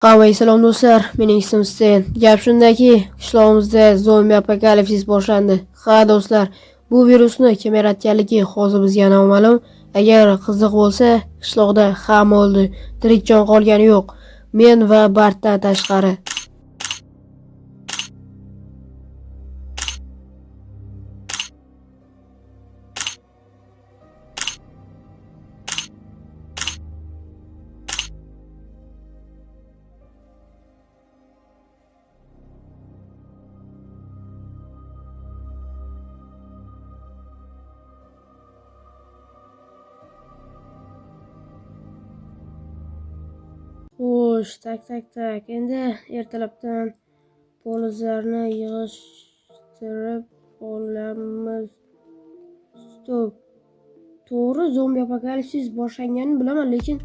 Salom do'stlar, mening ismim Sten. Gap shundaki, qishlog'imizda zombi apokalipsis boshlandi. Ha do'stlar, bu virusni kim yaratganligi hozir bizga noma'lum. Agar qiziq bo'lsa, qishloqda hamma o'ldi, tirik jon qolgani yo'q. Men va Bartdan tashqari. Xo'sh, tak. Endi ertalabdan polizlarni yig'ishtirib olamiz. Stop. To'g'ri, zombi apokalipsis boshlanganini bilaman, lekin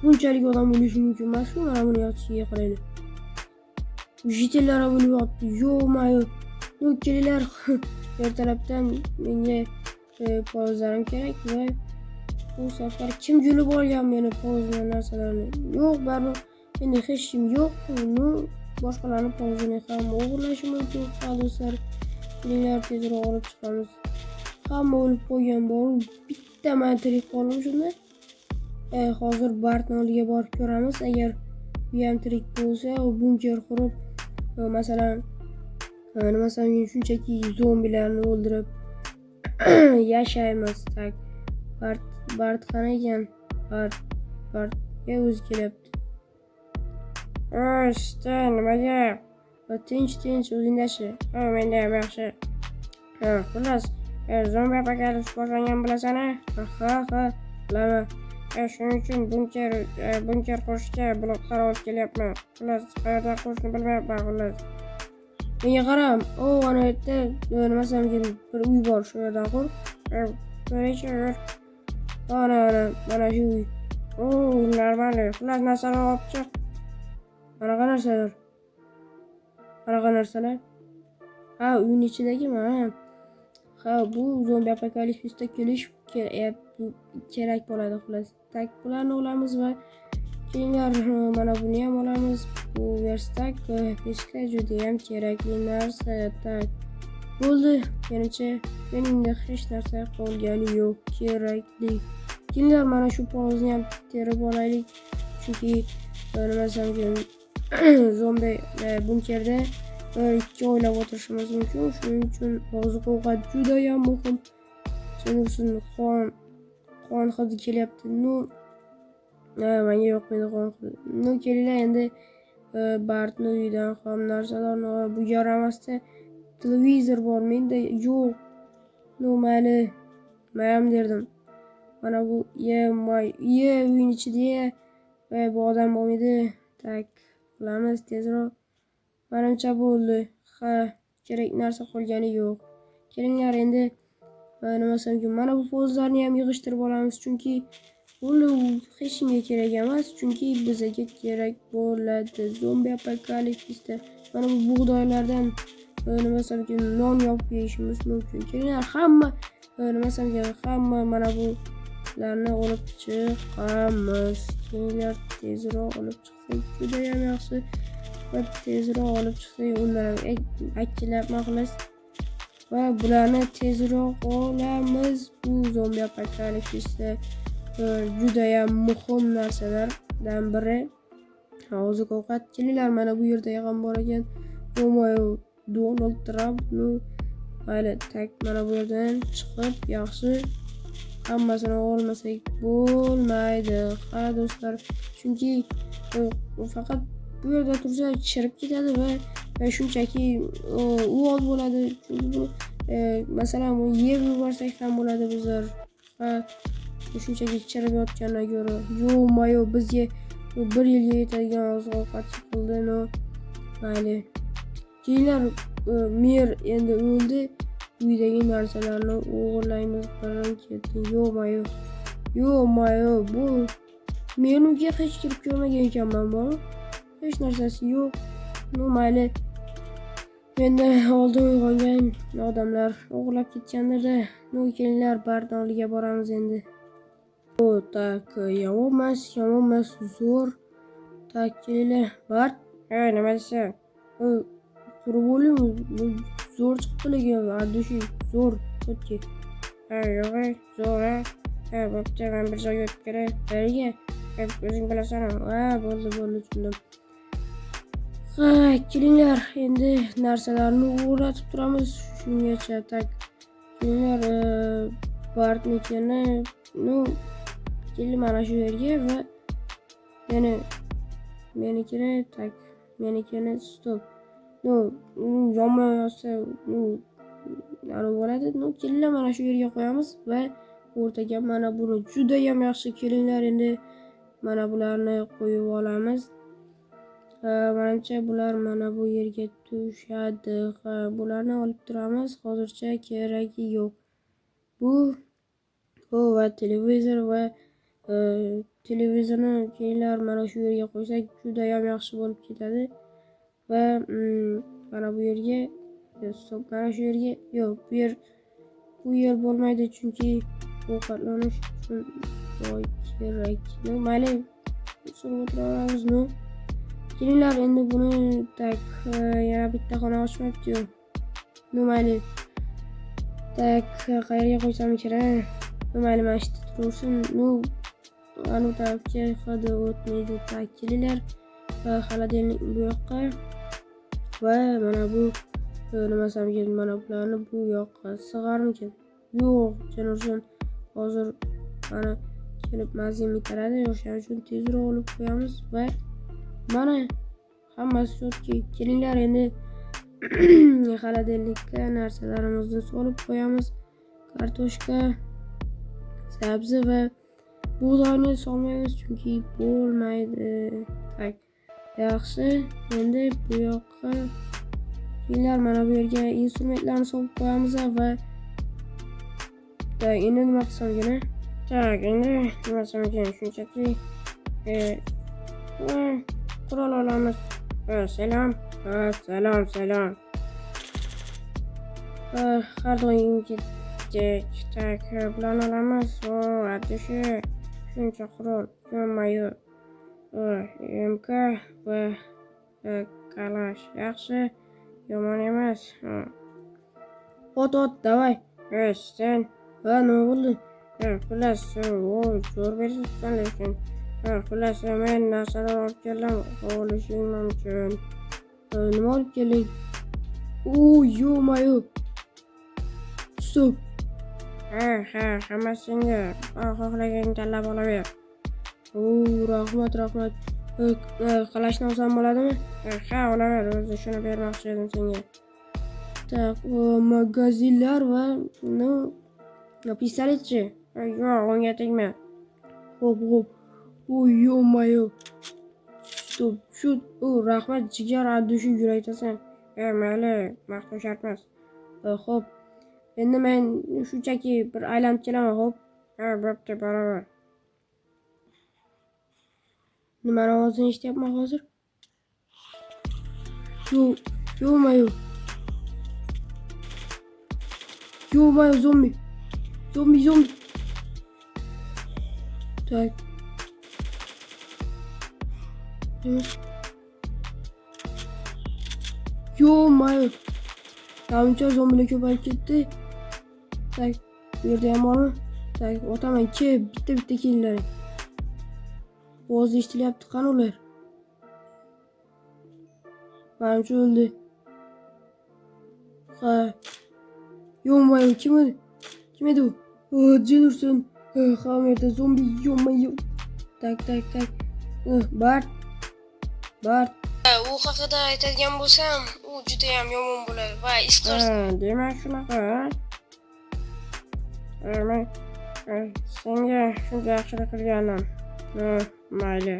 bunchalik odam o'lishi mumkin emas-ku. Mana buni yotishiga qaraylik. Jitellar bo'lyapti. Yo-mayo. Kelinglar. Ertalabdan menga polizlarim kerak va bu safar kim yulib olgan meni polizlar narsalarni? Yo'q, baribir endi hech kim yo'q. Boshqalarning polizini ham o'g'irlashi mumkin. Do'stlar, kelinglar tezroq olib chiqamiz. Hamma o'lib qo'ygan bor. Bitta men tirik qoldim shunda. Hozir Bartning oldiga borib ko'ramiz. Agar u ham tirik bo'lsa, u bunker qurib, masalan, shunchaki zombilarni o'ldirib yashaymiz. Tak. Bart qani ekan? Bartga o'zi kelyapti. Stan, nimaga? Tinch, o'zingdashi. Menda ham yaxshi. Xullas, zombi apokalipsis boshlangan bilasan-a? Ha, bilaman. Shuning uchun bunker qurishga bloklar olib kelyapman. Xullas, qayerda qurishni bilmayapman, xullas. Menga qaram. Ana yerda bir uy bor, shu yerdan qur. Yur. Mana shu uy. Normal. Xullas, narsalarni olib chiq. Qanaqa narsalar? Ha, uyning ichidagimi? Ha, bu zombi apokalipsisda kelish kerak bo'ladi, xullas. Tak, bularni olamiz va keyinlar mana buni ham olamiz. Bu verstak esklar juda ham kerakli narsa. Tak. Bo'ldi. Menimcha meningda hech narsa qolgani yo'q kerakli. Keyinlar mana shu polizni ham terib olaylik. Chunki zombi bunkerda ikki oylab o'tirishimiz mumkin. Shuning uchun oziq-ovqat juda ham muhim. Sen qon hidi kelyapti. Menga yoqmaydi qon hidi. Kelinglar endi Bartning uyidan ham narsalarni bu yaramasda televizor bor, menda yo'q. Mayli. Men derdim. Mana bu uyning ichida bu odam bo'lmaydi. Tak, qilamiz tezroq. Menimcha bo'ldi. Ha, kerak narsa qolgani yo'q. Kelinglar endi mana bu polizlarni ham yig'ishtirib olamiz, chunki u hech kimga kerak emas, chunki bizga kerak bo'ladi zombi apokalipsisda. Mana bu bug'doylardan non yopib yeyishimiz mumkin. Kelinglar hamma mana bularni olib chiqamiz. Kelinglar tezroq olib chiqsak juda ham yaxshi. Va tezroq olib chiqsak undan akilabman, xullas. Va bularni tezroq olamiz. Bu zombi apokalipsisda juda ham muhim narsalardan biri. Oziq-ovqat. Kelinglar, mana bu yerda ham bor ekan. Donald Trump. Mayli, tak, mana bu yerdan chiqib yaxshi. Hammasini olmasak bo'lmaydi. Ha do'stlar, chunki faqat bu yerda tursa chirib ketadi va shunchaki u ol bo'ladi. Chunki masalan bu yeb yuborsak ham bo'ladi bizlar. Ha, shunchaki chirib yotgandan ko'ra. Yo-mayo, bizga 1 yilga yetadigan oziq-ovqat qildi. Mayli. Keyinlar mer endi o'ldi. Uydagi narsalarni o'g'irlaymiz birin-ketin. Yo-mayo, bu men uyga hech kirib ko'rmagan ekanman, bor. Hech narsasi yo'q. Mayli. Menda oldin uyg'ongan odamlar o'g'irlab ketgandir-da. Kelinglar, Bartning oldiga boramiz endi. Tak, yomon emas, zo'r. Tak kelinglar. Bart. Nima deysan? Qurib o'ling. Bu zo'r chiqibdi lekin addushi zo'r chotki. Yo'q, zo'r. Bo'pti, men bir joyga o'tib kelay. Qayerga? O'zing bilasan. Bo'ldi, tushundim. Kelinglar, endi narsalarni o'rnatib turamiz. Shungacha tak. Kelinglar, Bartnikini, keling mana shu yerga va menikini tak, menikini stop. Yonma-yonsa, bo'ladi. Kelinglar mana shu yerga qo'yamiz va o'rtaga mana buni juda ham yaxshi. Kelinglar, endi mana bularni qo'yib olamiz. Menimcha bular mana bu yerga tushadi. Bularni olib turamiz. Hozircha keragi yo'q. Bu va televizor va televizorni kelinglar mana shu yerga qo'ysak juda ham yaxshi bo'lib ketadi. Va mana bu yerga mana shu yerga yo'q, bu yer bo'lmaydi chunki ovqatlanish uchun joy kerak. Mayli, surib o'tiramiz. Kelinglar, endi buni tak yana bitta xona ochmayapti-yu. Mayli. Tak, qayerga qo'ysam kerak? Mayli, mana shu yerda tursin. Anu tarafga hidi o'tmaydi. Tak, kelinglar. Xolodilnik bu yoqqa va mana bu nimasamkin, mana bularni bu yoqqa sig'armikin? Yo'q, Jenurson hozir mana kelib mazim yetaradi. O'shaning uchun tezroq olib qo'yamiz va mana hammasi sotki. Kelinglar, endi xolodilnikka narsalarimizni solib qo'yamiz. Kartoshka, sabzi va bug'doyni solmaymiz chunki bo'lmaydi. Tak, yaxshi. Endi bu yoqqa kelinglar, mana bu yerga instrumentlarni solib qo'yamiz va endi nima qilsam kerak? Tak, endi nima qilsam kerak? Shunchaki qurol olamiz. Salom. Salom. Har doimgidek tak bularni olamiz. Addushi shuncha qurol, yonma-yo. MK va kalash yaxshi, yomon emas. Ot, davay. Sen nima bo'ldi? Xullas, zo'r berishsan lekin. Xullas, men narsalar olib keldim, olishing mumkin. Nima olib keling? Yo-mayo. Stop. Hammasinga xohlaganing tanlab olaver. Rahmat. Qalashni olsam bo'ladimi? Olaver, o'zi shuni bermoqchi edim senga. Tak, magazinlar va pistoletchi. Yo'q, unga tegma. Xo'p. Yo-mayo. Stop. Shoot. Rahmat, jigar addushi yurakdasan. Mayli, maqtov shart emas. Xo'p. Endi men shunchaki bir aylanib kelaman, xo'p. Bo'pti, baravar. Nimani ovozini eshityapman hozir? Yo-mayo. Zombi. Tak. Yo-mayo. Namuncha zombilar ko'payib ketdi. Tak, bu yerda ham bormi? Tak, otaman, bitta kelinglar. Ovoz eshitilyapti, qani ular? Menimcha o'ldi. Yo-mayo, kim edi u? Jenurson. Bu yerda zombi, yo-mayo. Tak. Bart. U haqida aytadigan bo'lsam, u juda ham yomon bo'ladi va demak shunaqa. Men senga shuncha yaxshilik qilganim. Mayli.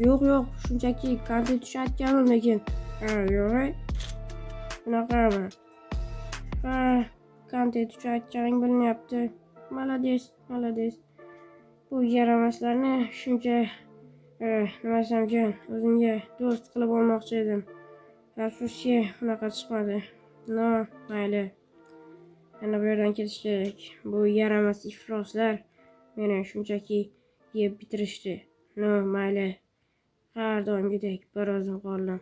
Yo'q, shunchaki kontent tushayotganim lekin. Yo'q. Bunaqami? Kontent tushayotganing bilinyapti. Malades. Bu yaramaslarni shuncha nimasamkin o'zimga do'st qilib olmoqchi edim. Afsuski, unaqa chiqmadi. Mayli. Yana bu yerdan ketish kerak. Bu yaramas ifloslar meni shunchaki yeb bitirishdi. Mayli. Her doimgidek bir özüm kaldım.